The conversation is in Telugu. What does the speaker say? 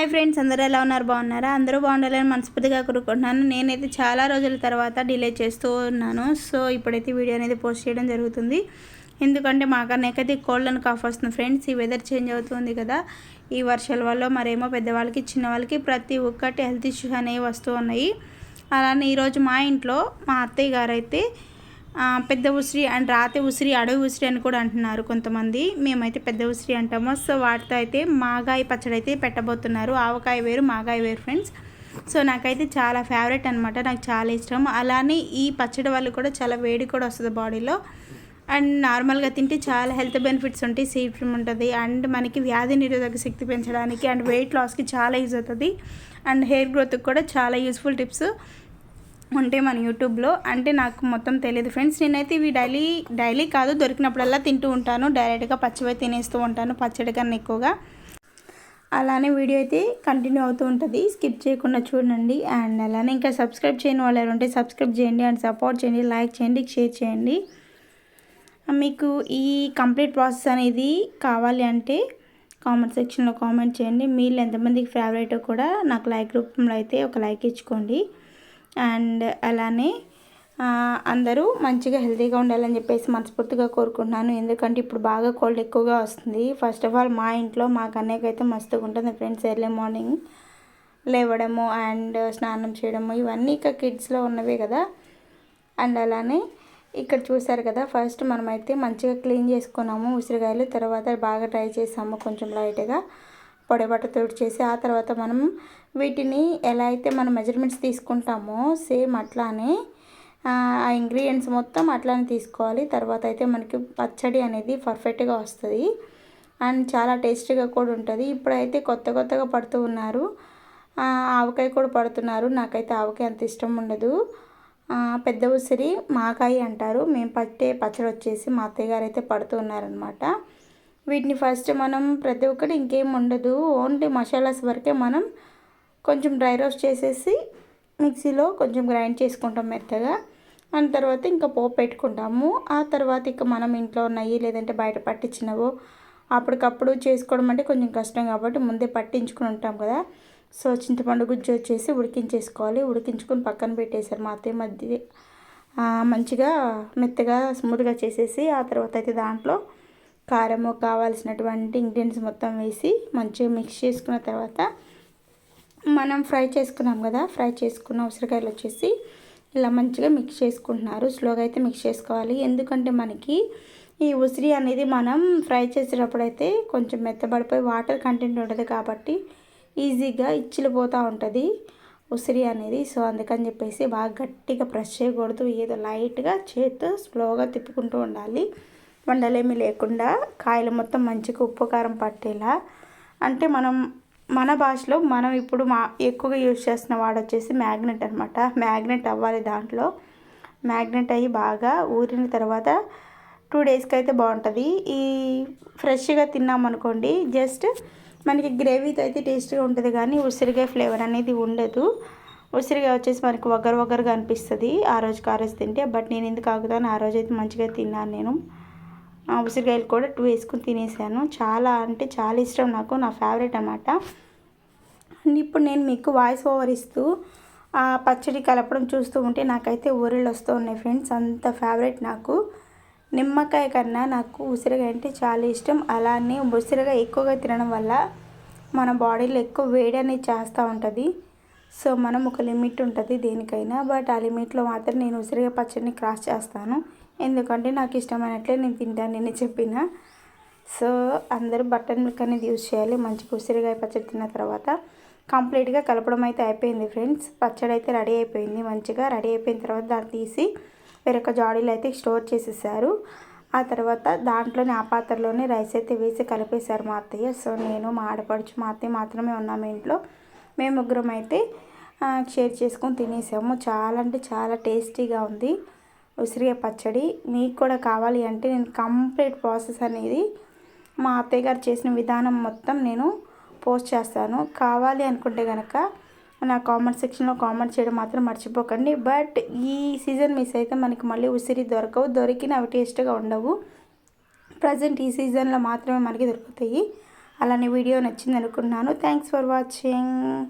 హాయ్ ఫ్రెండ్స్, అందరూ ఎలా ఉన్నారు? బాగున్నారా? అందరూ బాగుండాలని మనస్ఫూర్తిగా కోరుకుంటున్నాను. నేనైతే చాలా రోజుల తర్వాత డిలే చేస్తూ ఉన్నాను. సో ఇప్పుడైతే వీడియో అనేది పోస్ట్ చేయడం జరుగుతుంది. ఎందుకంటే నాకైతే కోల్డ్ అండ్ కాఫ్ వస్తుంది ఫ్రెండ్స్. ఈ వెదర్ చేంజ్ అవుతుంది కదా, ఈ వర్షాల వల్ల మరేమో పెద్దవాళ్ళకి చిన్నవాళ్ళకి ప్రతి ఒక్కటి హెల్త్ ఇష్యూస్ అనేవి వస్తూ ఉన్నాయి. అలానే ఈరోజు మా ఇంట్లో మా అత్తయ్య గారు అయితే పెద్ద ఉసిరి అండ్ రాతి ఉసిరి, అడవి ఉసిరి అని కూడా అంటున్నారు కొంతమంది. మేమైతే పెద్ద ఉసిరి అంటాము. సో వాటితో అయితే మాగాయ పచ్చడి అయితే పెట్టబోతున్నారు. ఆవకాయ వేరు, మాగాయ వేరు ఫ్రెండ్స్. సో నాకైతే చాలా ఫేవరెట్ అనమాట, నాకు చాలా ఇష్టం. అలానే ఈ పచ్చడి వల్ల కూడా చాలా వేడి కూడా వస్తుంది బాడీలో. అండ్ నార్మల్గా తింటే చాలా హెల్త్ బెనిఫిట్స్ ఉంటాయి. సీడ్ ఉంటుంది అండ్ మనకి వ్యాధి నిరోధక శక్తి పెంచడానికి అండ్ వెయిట్ లాస్కి చాలా యూజ్ అవుతుంది. అండ్ హెయిర్ గ్రోత్కి కూడా చాలా యూస్ఫుల్ టిప్స్ ఉంటాయి మన యూట్యూబ్లో. అంటే నాకు మొత్తం తెలియదు ఫ్రెండ్స్. నేనైతే ఇవి డైలీ కాదు, దొరికినప్పుడల్లా తింటూ ఉంటాను. డైరెక్ట్గా పచ్చివే తినేస్తూ ఉంటాను, పచ్చడి కన్నా ఎక్కువగా. అలానే వీడియో అయితే కంటిన్యూ అవుతూ ఉంటుంది, స్కిప్ చేయకుండా చూడండి. అండ్ అలానే ఇంకా సబ్స్క్రైబ్ చేయని వాళ్ళు ఎవరు ఉంటే సబ్స్క్రైబ్ చేయండి అండ్ సపోర్ట్ చేయండి, లైక్ చేయండి, షేర్ చేయండి. మీకు ఈ కంప్లీట్ ప్రాసెస్ అనేది కావాలి అంటే కామెంట్ సెక్షన్లో కామెంట్ చేయండి. మీరు ఎంతమందికి ఫేవరెట్ కూడా నాకు లైక్ రూపంలో అయితే ఒక లైక్ ఇచ్చుకోండి. అండ్ అలానే అందరూ మంచిగా హెల్తీగా ఉండాలని చెప్పేసి మనస్ఫూర్తిగా కోరుకుంటున్నాను. ఎందుకంటే ఇప్పుడు బాగా కోల్డ్ ఎక్కువగా వస్తుంది. ఫస్ట్ ఆఫ్ ఆల్ మా ఇంట్లో మా కన్నయ్యకి అయితే మస్తుగా ఉంటుంది ఫ్రెండ్స్. ఎర్లీ మార్నింగ్ లేవడము అండ్ స్నానం చేయడము ఇవన్నీ ఇక కిడ్స్లో ఉన్నవే కదా. అండ్ అలానే ఇక్కడ చూసారు కదా, ఫస్ట్ మనమైతే మంచిగా క్లీన్ చేసుకున్నాము ఉసిరికాయలు. తర్వాత బాగా ట్రై చేసాము కొంచెం లైట్గా పొడిబట్ట తుడిచేసి. ఆ తర్వాత మనం వీటిని ఎలా అయితే మనం మెజర్మెంట్స్ తీసుకుంటామో సేమ్ అట్లానే ఆ ఇంగ్రీడియంట్స్ మొత్తం అట్లానే తీసుకోవాలి. తర్వాత అయితే మనకి పచ్చడి అనేది పర్ఫెక్ట్గా వస్తుంది అండ్ చాలా టేస్టీగా కూడా ఉంటుంది. ఇప్పుడైతే కొత్తగా పడుతూ ఉన్నారు, ఆవకాయ కూడా పడుతున్నారు. నాకైతే ఆవకాయ అంత ఇష్టం ఉండదు. పెద్ద ఉసిరి మాకాయ అంటారు. మేము పట్టే పచ్చడి వచ్చేసి మా అత్తయ్య గారు అయితే పడుతూ ఉన్నారనమాట. వీటిని ఫస్ట్ మనం ప్రతి ఒక్కటి ఇంకేం ఉండదు, ఓన్లీ మసాలాస్ వరకే మనం కొంచెం డ్రై రోస్ట్ చేసేసి మిక్సీలో కొంచెం గ్రైండ్ చేసుకుంటాం మెత్తగా. అండ్ తర్వాత ఇంకా పోపు పెట్టుకుంటాము. ఆ తర్వాత ఇక మనం ఇంట్లో ఉన్నాయి లేదంటే బయట పట్టించినవో అప్పటికప్పుడు చేసుకోవడం అంటే కొంచెం కష్టం కాబట్టి ముందే పట్టించుకుని ఉంటాం కదా. సో చింతపండు గుజ్జు వచ్చేసి ఉడికించేసుకోవాలి. ఉడికించుకొని పక్కన పెట్టేశారు మా అత్తయ్య. మధ్య మంచిగా మెత్తగా స్మూత్గా చేసేసి ఆ తర్వాత అయితే దాంట్లో కారము కావాల్సినటువంటి ఇంగ్రీడియంట్స్ మొత్తం వేసి మంచిగా మిక్స్ చేసుకున్న తర్వాత మనం ఫ్రై చేసుకున్నాం కదా, ఫ్రై చేసుకున్న ఉసిరికాయలు వచ్చేసి ఇలా మంచిగా మిక్స్ చేసుకుంటున్నారు. స్లోగా అయితే మిక్స్ చేసుకోవాలి. ఎందుకంటే మనకి ఈ ఉసిరి అనేది మనం ఫ్రై చేసేటప్పుడు అయితే కొంచెం మెత్తబడిపోయి వాటర్ కంటెంట్ ఉంటుంది కాబట్టి ఈజీగా ఇచ్చిలిపోతూ ఉంటుంది ఉసిరి అనేది. సో అందుకని చెప్పేసి బాగా గట్టిగా ప్రెస్ చేయకూడదు, ఏదో లైట్గా చేతితో స్లోగా తిప్పుకుంటూ ఉండాలి. వండలేమి లేకుండా కాయలు మొత్తం మంచిగా ఉప్పు కారం పట్టేలా. అంటే మన భాషలో మనం ఇప్పుడు ఎక్కువగా యూజ్ చేస్తున్న వాడు వచ్చేసి మ్యాగ్నెట్ అనమాట. మ్యాగ్నెట్ అవ్వాలి దాంట్లో. మ్యాగ్నెట్ అయ్యి బాగా ఊరిన తర్వాత 2 డేస్కి అయితే బాగుంటుంది. ఈ ఫ్రెష్గా తిన్నామనుకోండి జస్ట్ మనకి గ్రేవీతో అయితే టేస్ట్గా ఉంటుంది కానీ ఉసిరికాయ ఫ్లేవర్ అనేది ఉండదు. ఉసిరికాయ వచ్చేసి మనకి వగరుగా అనిపిస్తుంది ఆ రోజుకి ఆ రోజు తింటే. బట్ నేను ఎందుకు ఆగుతాను, ఆ రోజు అయితే మంచిగా తిన్నాను. నేను ఉసిరికాయలు కూడా 2 వేసుకుని తినేసాను. చాలా అంటే చాలా ఇష్టం నాకు, నా ఫేవరెట్ అన్నమాట. అండ్ ఇప్పుడు నేను మీకు వాయిస్ ఓవర్ ఇస్తూ ఆ పచ్చడి కలపడం చూస్తూ ఉంటే నాకైతే ఊరిళ్ళు వస్తూ ఉన్నాయి ఫ్రెండ్స్. అంత ఫేవరెట్ నాకు. నిమ్మకాయ కన్నా నాకు ఉసిరికాయ అంటే చాలా ఇష్టం. అలానే ఉసిరికాయ ఎక్కువగా తినడం వల్ల మన బాడీలో ఎక్కువ వేడి అనేది చేస్తూ ఉంటుంది. సో మనం ఒక లిమిట్ ఉంటుంది దేనికైనా, బట్ ఆ లిమిట్లో మాత్రం నేను ఉసిరికాయ పచ్చడిని క్రాస్ చేస్తాను. ఎందుకంటే నాకు ఇష్టమైనట్లే నేను తింటాను, నేను చెప్పిన. సో అందరూ బటర్ మిల్క్ అనేది యూజ్ చేయాలి. మంచిగా ఉసిరికాయ పచ్చడి తిన్న తర్వాత కంప్లీట్గా కలపడం అయితే అయిపోయింది ఫ్రెండ్స్. పచ్చడి అయితే రెడీ అయిపోయింది. మంచిగా రెడీ అయిపోయిన తర్వాత దాన్ని తీసి వేరొక జాడీలో అయితే స్టోర్ చేసేసారు. ఆ తర్వాత దాంట్లోనే ఆ పాత్రలోనే రైస్ అయితే వేసి కలిపేశారు మా అత్తయ్య. సో నేను మా ఆడపడుచు మా అత్తయ్య మాత్రమే ఉన్నాము ఇంట్లో. మేము ముగ్గురం అయితే షేర్ చేసుకొని తినేసాము. చాలా అంటే చాలా టేస్టీగా ఉంది ఉసిరికాయ పచ్చడి. మీకు కూడా కావాలి అంటే నేను కంప్లీట్ ప్రాసెస్ అనేది మా అత్తయ్య గారు చేసిన విధానం మొత్తం నేను పోస్ట్ చేస్తాను. కావాలి అనుకుంటే కనుక నా కామెంట్ సెక్షన్లో కామెంట్ చేయడం మాత్రం మర్చిపోకండి. బట్ ఈ సీజన్ మిస్ అయితే మనకి మళ్ళీ ఉసిరి దొరకవు, దొరికిన అవి టేస్ట్గా ఉండవు. ప్రజెంట్ ఈ సీజన్లో మాత్రమే మనకి దొరుకుతాయి. అలానే వీడియో నచ్చింది అనుకున్నాను. Thanks for watching.